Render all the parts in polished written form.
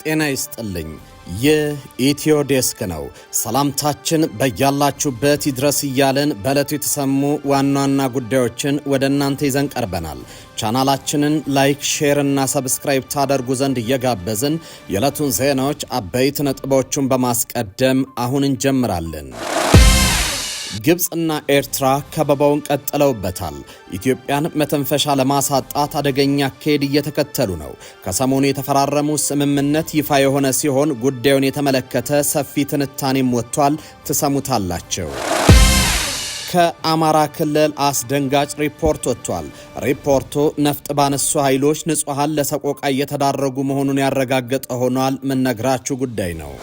ጤና ይስጥልኝ። የኢትዮ ዴስክ ነው። ሰላምታችን በያላችሁበት ይድረስ እያልን በዕለቱ የተሰሙ ዋና ዋና ጉዳዮችን ወደ እናንተ ይዘን ቀርበናል። ቻናላችንን ላይክ፣ ሼር እና ሰብስክራይብ ታደርጉ ዘንድ እየጋበዝን የዕለቱን ዜናዎች አበይት ነጥቦቹን በማስቀደም አሁን እንጀምራለን። ግብጽና ኤርትራ ከበባውን ቀጥለውበታል። ኢትዮጵያን መተንፈሻ ለማሳጣት አደገኛ አካሄድ እየተከተሉ ነው። ከሰሞኑ የተፈራረሙ ስምምነት ይፋ የሆነ ሲሆን ጉዳዩን የተመለከተ ሰፊ ትንታኔም ወጥቷል። ትሰሙታላችሁ። ከአማራ ክልል አስደንጋጭ ሪፖርት ወጥቷል። ሪፖርቱ ነፍጥ ባነሱ ኃይሎች ንጹሃን ለሰቆቃ እየተዳረጉ መሆኑን ያረጋገጠ ሆኗል። ምንነግራችሁ ጉዳይ ነው።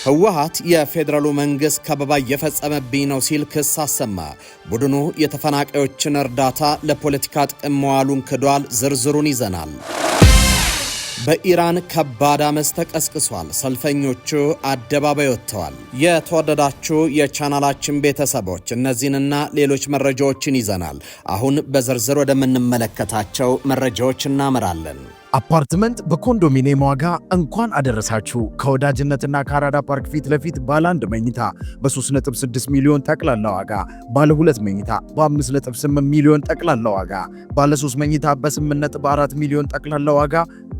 ህወሓት የፌዴራሉ መንግስት ከበባ እየፈጸመብኝ ነው ሲል ክስ አሰማ። ቡድኑ የተፈናቃዮችን እርዳታ ለፖለቲካ ጥቅም መዋሉን ክዷል። ዝርዝሩን ይዘናል። በኢራን ከባድ አመፅ ተቀስቅሷል። ሰልፈኞቹ አደባባይ ወጥተዋል። የተወደዳችሁ የቻናላችን ቤተሰቦች እነዚህንና ሌሎች መረጃዎችን ይዘናል። አሁን በዝርዝር ወደምንመለከታቸው መረጃዎች እናመራለን። አፓርትመንት በኮንዶሚኒየም ዋጋ እንኳን አደረሳችሁ። ከወዳጅነትና ከአራዳ ፓርክ ፊት ለፊት ባለ 1 መኝታ በ3.6 ሚሊዮን ጠቅላላ ዋጋ፣ ባለ 2 መኝታ በ5.8 ሚሊዮን ጠቅላላ ዋጋ፣ ባለ 3 መኝታ በ8.4 ሚሊዮን ጠቅላላ ዋጋ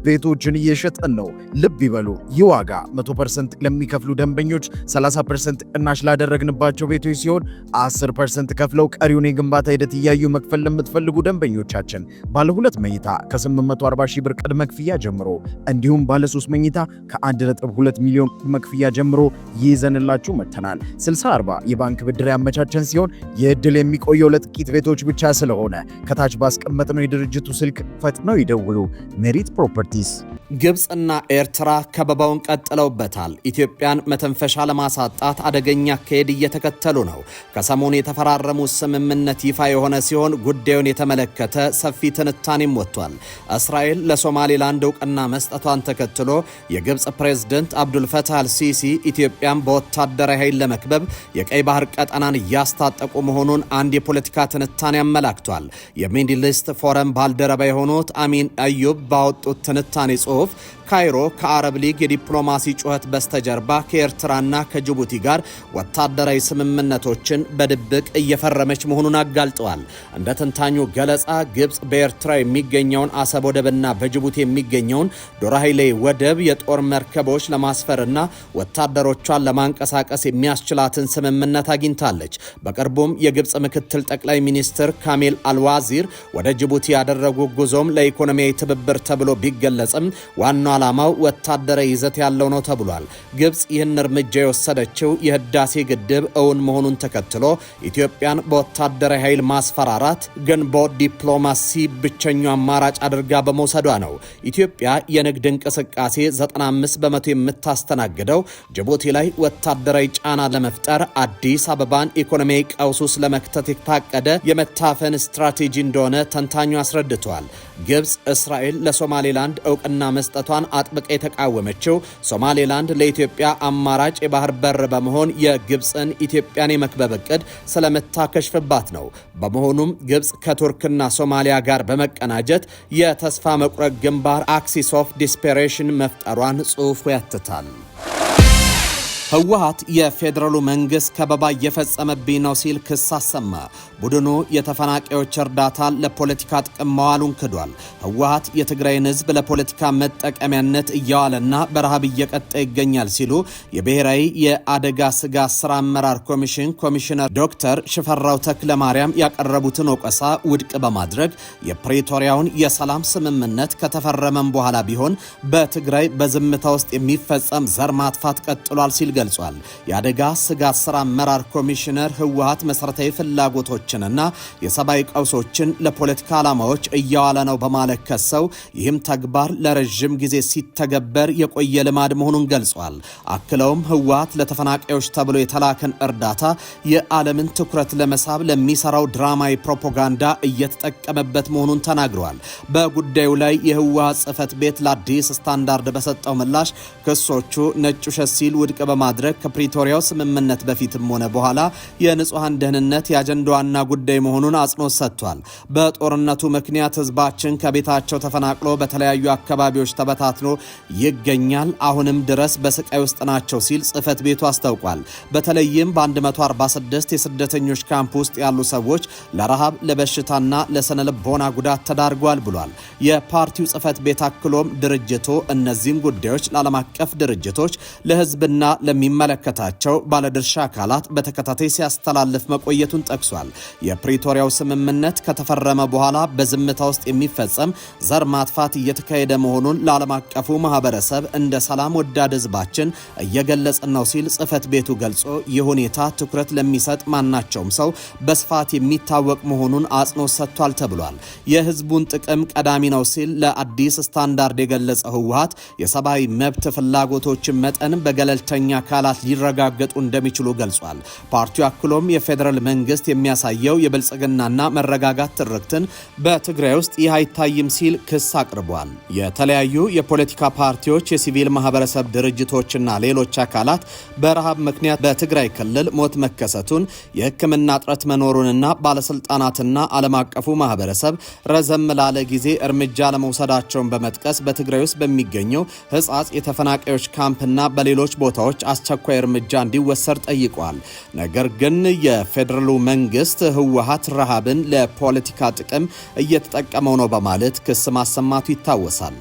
ቤቶችን እየሸጠን ነው። ልብ ይበሉ፣ ይህ ዋጋ 100% ለሚከፍሉ ደንበኞች 30% ቅናሽ ላደረግንባቸው ቤቶች ሲሆን 10% ከፍለው ቀሪውን የግንባታ ሂደት እያዩ መክፈል ለምትፈልጉ ደንበኞቻችን ባለ 2 መኝታ ከ840 ሺህ ብር ቅድመ ክፍያ ጀምሮ እንዲሁም ባለ 3 መኝታ ከ1.2 ሚሊዮን ቅድመ ክፍያ ጀምሮ ይዘንላችሁ መጥተናል። 60/40 የባንክ ብድር ያመቻቸን ሲሆን የዕድል የሚቆየው ለጥቂት ቤቶች ብቻ ስለሆነ ከታች ባስቀመጥነው የድርጅቱ ስልክ ፈጥነው ይደውሉ። ሜሪት ፕሮፐርቲስ። ግብጽና ኤርትራ ከበባውን ቀጥለውበታል። ኢትዮጵያን መተንፈሻ ለማሳጣት አደገኛ አካሄድ እየተከተሉ ነው። ከሰሞኑ የተፈራረሙ ስምምነት ይፋ የሆነ ሲሆን ጉዳዩን የተመለከተ ሰፊ ትንታኔም ወጥቷል። እስራኤል ለሶማሌላንድ እውቅና መስጠቷን ተከትሎ የግብጽ ፕሬዝዳንት አብዱልፈታህ አልሲሲ ኢትዮጵያን በወታደራዊ ኃይል ለመክበብ የቀይ ባህር ቀጠናን እያስታጠቁ መሆኑን አንድ የፖለቲካ ትንታኔ አመላክቷል። የሚድል ኢስት ፎረም ባልደረባ የሆኑት አሚን አዩብ ባወጡት ትንታኔ ጽሑፍ ካይሮ ከአረብ ሊግ የዲፕሎማሲ ጩኸት በስተጀርባ ከኤርትራና ከጅቡቲ ጋር ወታደራዊ ስምምነቶችን በድብቅ እየፈረመች መሆኑን አጋልጠዋል። እንደ ተንታኙ ገለጻ ግብጽ በኤርትራ የሚገኘውን አሰብ ወደብና በጅቡቲ የሚገኘውን ዶራሃይሌ ወደብ የጦር መርከቦች ለማስፈርና ወታደሮቿን ለማንቀሳቀስ የሚያስችላትን ስምምነት አግኝታለች። በቅርቡም የግብጽ ምክትል ጠቅላይ ሚኒስትር ካሜል አልዋዚር ወደ ጅቡቲ ያደረጉ ጉዞም ለኢኮኖሚያዊ ትብብር ተብሎ ቢገለጽም ዋናው ዓላማው ወታደራዊ ይዘት ያለው ነው ተብሏል። ግብጽ ይህን እርምጃ የወሰደችው የህዳሴ ግድብ እውን መሆኑን ተከትሎ ኢትዮጵያን በወታደራዊ ኃይል ማስፈራራት ግን በዲፕሎማሲ ብቸኛው አማራጭ አድርጋ በመውሰዷ ነው። ኢትዮጵያ የንግድ እንቅስቃሴ 95 በመቶ የምታስተናግደው ጅቡቲ ላይ ወታደራዊ ጫና ለመፍጠር አዲስ አበባን ኢኮኖሚያዊ ቀውስ ውስጥ ለመክተት የታቀደ የመታፈን ስትራቴጂ እንደሆነ ተንታኙ አስረድተዋል። ግብጽ እስራኤል ለሶማሌላንድ እውቅና መስጠቷን አጥብቃ የተቃወመችው ሶማሌላንድ ለኢትዮጵያ አማራጭ የባህር በር በመሆን የግብጽን ኢትዮጵያን የመክበብ እቅድ ስለመታከሽፍባት ነው። በመሆኑም ግብጽ ከቱርክና ሶማሊያ ጋር በመቀናጀት የተስፋ መቁረጥ ግንባር አክሲስ ኦፍ ዲስፔሬሽን መፍጠሯን ጽሑፉ ያትታል። ህወሓት የፌዴራሉ መንግስት ከበባ እየፈጸመብኝ ነው ሲል ክስ አሰማ። ቡድኑ የተፈናቃዮች እርዳታ ለፖለቲካ ጥቅም መዋሉን ክዷል። ህወሓት የትግራይን ህዝብ ለፖለቲካ መጠቀሚያነት እያዋለና በረሃብ እየቀጣ ይገኛል ሲሉ የብሔራዊ የአደጋ ስጋት ስራ አመራር ኮሚሽን ኮሚሽነር ዶክተር ሽፈራው ተክለማርያም ያቀረቡትን ወቀሳ ውድቅ በማድረግ የፕሪቶሪያውን የሰላም ስምምነት ከተፈረመም በኋላ ቢሆን በትግራይ በዝምታ ውስጥ የሚፈጸም ዘር ማጥፋት ቀጥሏል ሲል ገልጿል። የአደጋ ስጋት ስራ አመራር ኮሚሽነር ህወሓት መሰረታዊ ፍላጎቶችንና የሰብአዊ ቀውሶችን ለፖለቲካ ዓላማዎች እያዋለ ነው በማለት ከሰው ይህም ተግባር ለረጅም ጊዜ ሲተገበር የቆየ ልማድ መሆኑን ገልጿል። አክለውም ህወሓት ለተፈናቃዮች ተብሎ የተላከን እርዳታ የዓለምን ትኩረት ለመሳብ ለሚሰራው ድራማዊ ፕሮፓጋንዳ እየተጠቀመበት መሆኑን ተናግረዋል። በጉዳዩ ላይ የህወሓት ጽህፈት ቤት ለአዲስ ስታንዳርድ በሰጠው ምላሽ ክሶቹ ነጭ ውሸት ሲል ውድቅ በማድረግ ከፕሪቶሪያው ስምምነት በፊትም ሆነ በኋላ የንጹሃን ደህንነት የአጀንዳ ዋና ጉዳይ መሆኑን አጽንኦት ሰጥቷል። በጦርነቱ ምክንያት ህዝባችን ከቤታቸው ተፈናቅሎ በተለያዩ አካባቢዎች ተበታትኖ ይገኛል፣ አሁንም ድረስ በስቃይ ውስጥ ናቸው ሲል ጽህፈት ቤቱ አስታውቋል። በተለይም በ146 የስደተኞች ካምፕ ውስጥ ያሉ ሰዎች ለረሃብ፣ ለበሽታና ለስነ ልቦና ጉዳት ተዳርጓል ብሏል። የፓርቲው ጽህፈት ቤት አክሎም ድርጅቱ እነዚህን ጉዳዮች ለዓለም አቀፍ ድርጅቶች፣ ለህዝብና ለሚመለከታቸው ባለድርሻ አካላት በተከታታይ ሲያስተላልፍ መቆየቱን ጠቅሷል። የፕሪቶሪያው ስምምነት ከተፈረመ በኋላ በዝምታ ውስጥ የሚፈጸም ዘር ማጥፋት እየተካሄደ መሆኑን ለዓለም አቀፉ ማህበረሰብ እንደ ሰላም ወዳድ ህዝባችን እየገለጽን ነው ሲል ጽህፈት ቤቱ ገልጾ ይህ ሁኔታ ትኩረት ለሚሰጥ ማናቸውም ሰው በስፋት የሚታወቅ መሆኑን አጽንኦት ሰጥቷል ተብሏል። የህዝቡን ጥቅም ቀዳሚ ነው ሲል ለአዲስ ስታንዳርድ የገለጸው ህወሓት የሰብአዊ መብት ፍላጎቶችን መጠን በገለልተኛ አካላት ሊረጋገጡ እንደሚችሉ ገልጿል። ፓርቲው አክሎም የፌዴራል መንግስት የሚያሳየው የብልጽግናና መረጋጋት ትርክትን በትግራይ ውስጥ ይህ አይታይም ሲል ክስ አቅርቧል። የተለያዩ የፖለቲካ ፓርቲዎች፣ የሲቪል ማህበረሰብ ድርጅቶችና ሌሎች አካላት በረሃብ ምክንያት በትግራይ ክልል ሞት መከሰቱን፣ የህክምና እጥረት መኖሩንና ባለስልጣናትና ዓለም አቀፉ ማህበረሰብ ረዘም ላለ ጊዜ እርምጃ ለመውሰዳቸውን በመጥቀስ በትግራይ ውስጥ በሚገኘው ህጻጽ የተፈናቃዮች ካምፕና በሌሎች ቦታዎች አስቸኳይ እርምጃ እንዲወሰድ ጠይቋል። ነገር ግን የፌዴራሉ መንግስት ህወሓት ረሃብን ለፖለቲካ ጥቅም እየተጠቀመው ነው በማለት ክስ ማሰማቱ ይታወሳል።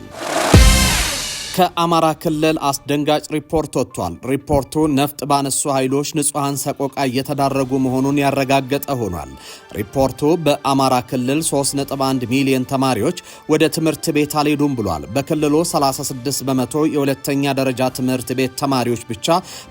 ከአማራ ክልል አስደንጋጭ ሪፖርት ወጥቷል። ሪፖርቱ ነፍጥ ባነሱ ኃይሎች ንጹሃን ሰቆቃ እየተዳረጉ መሆኑን ያረጋገጠ ሆኗል። ሪፖርቱ በአማራ ክልል 3.1 ሚሊዮን ተማሪዎች ወደ ትምህርት ቤት አልሄዱም ብሏል። በክልሉ 36 በመቶ የሁለተኛ ደረጃ ትምህርት ቤት ተማሪዎች ብቻ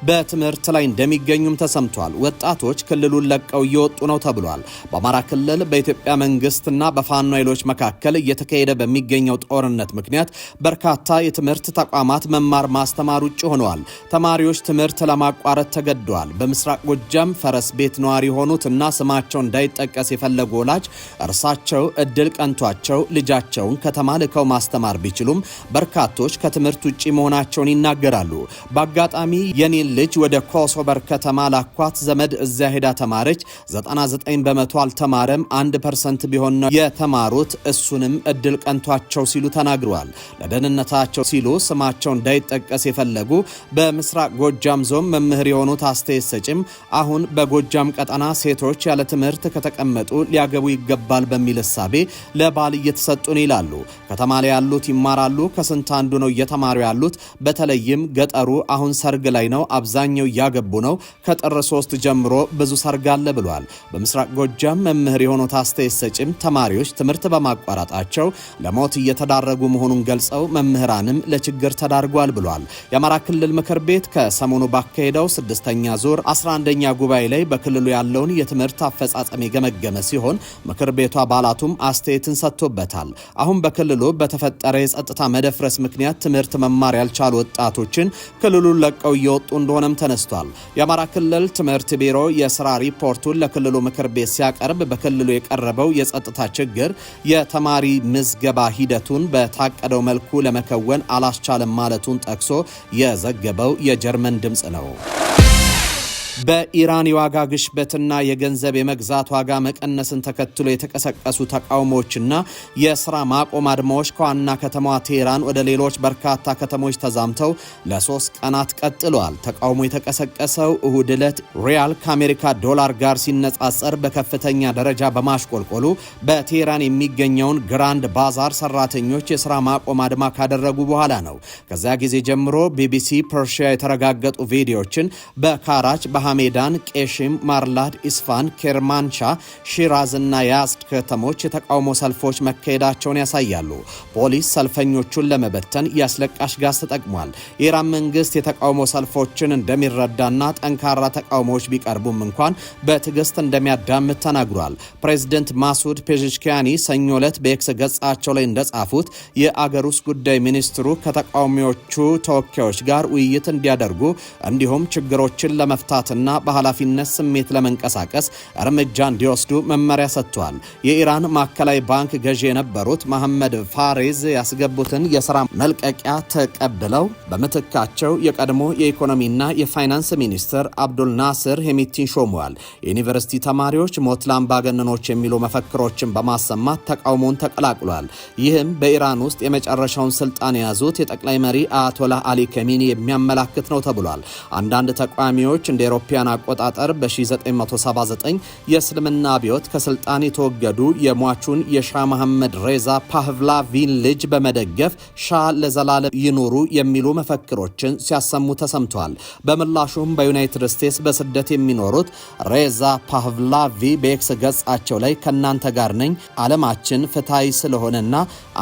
በትምህርት ላይ እንደሚገኙም ተሰምቷል። ወጣቶች ክልሉን ለቀው እየወጡ ነው ተብሏል። በአማራ ክልል በኢትዮጵያ መንግስትና በፋኖ ኃይሎች መካከል እየተካሄደ በሚገኘው ጦርነት ምክንያት በርካታ የትምህርት ተቋማት መማር ማስተማር ውጭ ሆነዋል። ተማሪዎች ትምህርት ለማቋረጥ ተገደዋል። በምስራቅ ጎጃም ፈረስ ቤት ነዋሪ የሆኑትና ስማቸው እንዳይጠቀስ የፈለጉ ወላጅ እርሳቸው እድል ቀንቷቸው ልጃቸውን ከተማ ልከው ማስተማር ቢችሉም በርካቶች ከትምህርት ውጭ መሆናቸውን ይናገራሉ። በአጋጣሚ የኔን ልጅ ወደ ኮሶበር ከተማ ላኳት፣ ዘመድ እዚያ ሄዳ ተማረች፣ 99 በመቶ አልተማረም፣ 1% ቢሆን ነው የተማሩት፣ እሱንም እድል ቀንቷቸው ሲሉ ተናግረዋል። ለደህንነታቸው ሲሉ ስማቸው እንዳይጠቀስ የፈለጉ በምስራቅ ጎጃም ዞን መምህር የሆኑት አስተያየት ሰጭም አሁን በጎጃም ቀጠና ሴቶች ያለ ትምህርት ከተቀመጡ ሊያገቡ ይገባል በሚል እሳቤ ለባል እየተሰጡን ይላሉ። ከተማ ላይ ያሉት ይማራሉ፣ ከስንት አንዱ ነው እየተማሩ ያሉት። በተለይም ገጠሩ አሁን ሰርግ ላይ ነው፣ አብዛኛው እያገቡ ነው። ከጥር 3 ጀምሮ ብዙ ሰርግ አለ ብሏል። በምስራቅ ጎጃም መምህር የሆኑት አስተያየት ሰጭም ተማሪዎች ትምህርት በማቋረጣቸው ለሞት እየተዳረጉ መሆኑን ገልጸው መምህራንም ለችግር ተዳርጓል ብሏል። የአማራ ክልል ምክር ቤት ከሰሞኑ ባካሄደው 6ኛ ዙር 11ኛ ጉባኤ ላይ በክልሉ ያለውን የትምህርት አፈጻጸም የገመገመ ሲሆን ምክር ቤቱ አባላቱም አስተያየትን ሰጥቶበታል። አሁን በክልሉ በተፈጠረ የጸጥታ መደፍረስ ምክንያት ትምህርት መማር ያልቻሉ ወጣቶችን ክልሉን ለቀው እየወጡ እንደሆነም ተነስቷል። የአማራ ክልል ትምህርት ቢሮ የስራ ሪፖርቱን ለክልሉ ምክር ቤት ሲያቀርብ በክልሉ የቀረበው የጸጥታ ችግር የተማሪ ምዝገባ ሂደቱን በታቀደው መልኩ ለመከወን አላስቻለም ማለቱን ጠቅሶ የዘገበው የጀርመን ድምፅ ነው። በኢራን የዋጋ ግሽበትና የገንዘብ የመግዛት ዋጋ መቀነስን ተከትሎ የተቀሰቀሱ ተቃውሞዎችና የስራ ማቆም አድማዎች ከዋና ከተማዋ ቴህራን ወደ ሌሎች በርካታ ከተሞች ተዛምተው ለ3 ቀናት ቀጥለዋል። ተቃውሞ የተቀሰቀሰው እሁድ ዕለት ሪያል ከአሜሪካ ዶላር ጋር ሲነጻጸር በከፍተኛ ደረጃ በማሽቆልቆሉ በቴህራን የሚገኘውን ግራንድ ባዛር ሰራተኞች የስራ ማቆም አድማ ካደረጉ በኋላ ነው። ከዚያ ጊዜ ጀምሮ ቢቢሲ ፐርሺያ የተረጋገጡ ቪዲዮዎችን በካራች ሐሜዳን፣ ቄሽም፣ ማርላድ፣ ኢስፋን፣ ኬርማንሻ፣ ሺራዝ እና ያዝድ ከተሞች የተቃውሞ ሰልፎች መካሄዳቸውን ያሳያሉ። ፖሊስ ሰልፈኞቹን ለመበተን ያስለቃሽ ጋዝ ተጠቅሟል። የኢራን መንግስት የተቃውሞ ሰልፎችን እንደሚረዳና ጠንካራ ተቃውሞዎች ቢቀርቡም እንኳን በትዕግስት እንደሚያዳምጥ ተናግሯል። ፕሬዚደንት ማሱድ ፔዜሽኪያኒ ሰኞ ዕለት በኤክስ ገጻቸው ላይ እንደጻፉት የአገር ውስጥ ጉዳይ ሚኒስትሩ ከተቃዋሚዎቹ ተወካዮች ጋር ውይይት እንዲያደርጉ እንዲሁም ችግሮችን ለመፍታት በፍላጎትና በኃላፊነት ስሜት ለመንቀሳቀስ እርምጃ እንዲወስዱ መመሪያ ሰጥቷል። የኢራን ማዕከላዊ ባንክ ገዢ የነበሩት መሐመድ ፋሬዝ ያስገቡትን የሥራ መልቀቂያ ተቀብለው በምትካቸው የቀድሞ የኢኮኖሚና የፋይናንስ ሚኒስትር አብዱል ናስር ሄሚቲን ሾመዋል። የዩኒቨርሲቲ ተማሪዎች ሞት ለአምባገነኖች የሚሉ መፈክሮችን በማሰማት ተቃውሞውን ተቀላቅሏል። ይህም በኢራን ውስጥ የመጨረሻውን ስልጣን የያዙት የጠቅላይ መሪ አያቶላህ አሊ ከሚኒ የሚያመላክት ነው ተብሏል። አንዳንድ ተቃዋሚዎች እንደ አውሮፓውያን አቆጣጠር በ1979 የእስልምና አብዮት ከስልጣን የተወገዱ የሟቹን የሻህ መሐመድ ሬዛ ፓህላቪን ልጅ በመደገፍ ሻህ ለዘላለም ይኑሩ የሚሉ መፈክሮችን ሲያሰሙ ተሰምቷል። በምላሹም በዩናይትድ ስቴትስ በስደት የሚኖሩት ሬዛ ፓህላቪ በኤክስ ገጻቸው ላይ ከናንተ ጋር ነኝ፣ ዓለማችን ፍትሃዊ ስለሆነና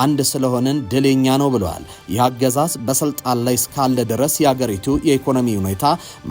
አንድ ስለሆነን ድልኛ ነው ብለዋል። ይህ አገዛዝ በስልጣን ላይ እስካለ ድረስ የአገሪቱ የኢኮኖሚ ሁኔታ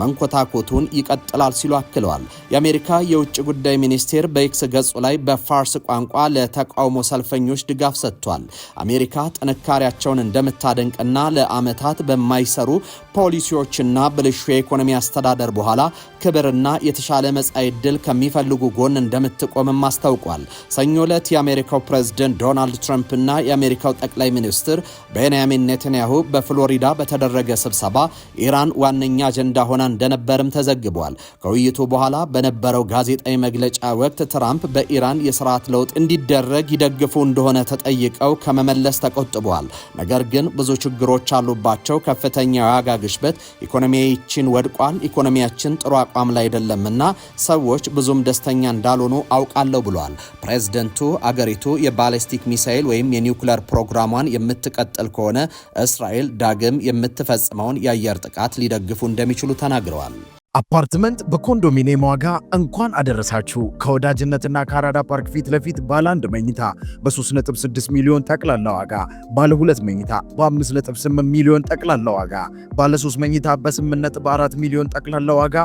መንኮታኮቱን ይቀጥላል ሲሉ አክለዋል። የአሜሪካ የውጭ ጉዳይ ሚኒስቴር በኤክስ ገጹ ላይ በፋርስ ቋንቋ ለተቃውሞ ሰልፈኞች ድጋፍ ሰጥቷል። አሜሪካ ጥንካሬያቸውን እንደምታደንቅና ለዓመታት በማይሰሩ ፖሊሲዎችና ብልሹ የኢኮኖሚ አስተዳደር በኋላ ክብርና የተሻለ መጻኢ ዕድል ከሚፈልጉ ጎን እንደምትቆምም አስታውቋል። ሰኞ ዕለት የአሜሪካው ፕሬዝዳንት ዶናልድ ትራምፕ እና የአሜሪካው ጠቅላይ ሚኒስትር ቤንያሚን ኔታንያሁ በፍሎሪዳ በተደረገ ስብሰባ ኢራን ዋነኛ አጀንዳ ሆና እንደነበርም ተዘግቧል። ከውይይቱ በኋላ በነበረው ጋዜጣዊ መግለጫ ወቅት ትራምፕ በኢራን የስርዓት ለውጥ እንዲደረግ ይደግፉ እንደሆነ ተጠይቀው ከመመለስ ተቆጥበዋል። ነገር ግን ብዙ ችግሮች አሉባቸው፣ ከፍተኛ የዋጋ ግሽበት ኢኮኖሚያችን ወድቋል፣ ኢኮኖሚያችን ጥሩ አቋም ላይ አይደለምና ሰዎች ብዙም ደስተኛ እንዳልሆኑ አውቃለሁ ብሏል። ፕሬዝደንቱ አገሪቱ የባሊስቲክ ሚሳኤል ወይም የኒውክሌር ፕሮግራሟን የምትቀጥል ከሆነ እስራኤል ዳግም የምትፈጽመውን የአየር ጥቃት ሊደግፉ እንደሚችሉ ተናግረዋል። አፓርትመንት በኮንዶሚኒየም ዋጋ እንኳን አደረሳችሁ። ከወዳጅነትና ከአራዳ ፓርክ ፊት ለፊት ባለ 1 መኝታ በ3.6 ሚሊዮን ጠቅላላ ዋጋ፣ ባለ 2 መኝታ በ5.8 ሚሊዮን ጠቅላላ ዋጋ፣ ባለ 3 መኝታ በ8.4 ሚሊዮን ጠቅላላ ዋጋ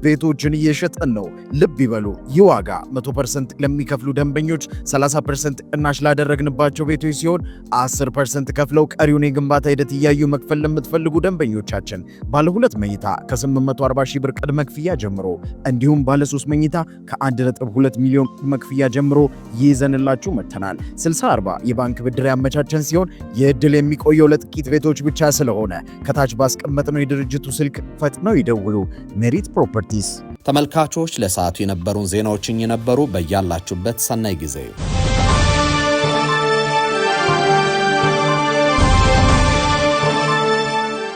ቤቶችን እየሸጥን ነው። ልብ ይበሉ፣ ይህ ዋጋ 100% ለሚከፍሉ ደንበኞች 30% ቅናሽ ላደረግንባቸው ቤቶች ሲሆን 10% ከፍለው ቀሪውን የግንባታ ሂደት እያዩ መክፈል ለምትፈልጉ ደንበኞቻችን ባለ 2 መኝታ ከ840 ሺህ ብር ቅድመ ክፍያ ጀምሮ እንዲሁም ባለ 3 መኝታ ከ1.2 ሚሊዮን ቅድመ ክፍያ ጀምሮ ይዘንላችሁ መጥተናል። 60/40 የባንክ ብድር ያመቻቸን ሲሆን የዕድል የሚቆየው ለጥቂት ቤቶች ብቻ ስለሆነ ከታች ባስቀመጥነው የድርጅቱ ስልክ ፈጥነው ይደውሉ። ሜሪት ፕሮፐርቲስ። ተመልካቾች ለሰዓቱ የነበሩን ዜናዎች እኚህ ነበሩ። በያላችሁበት ሰናይ ጊዜ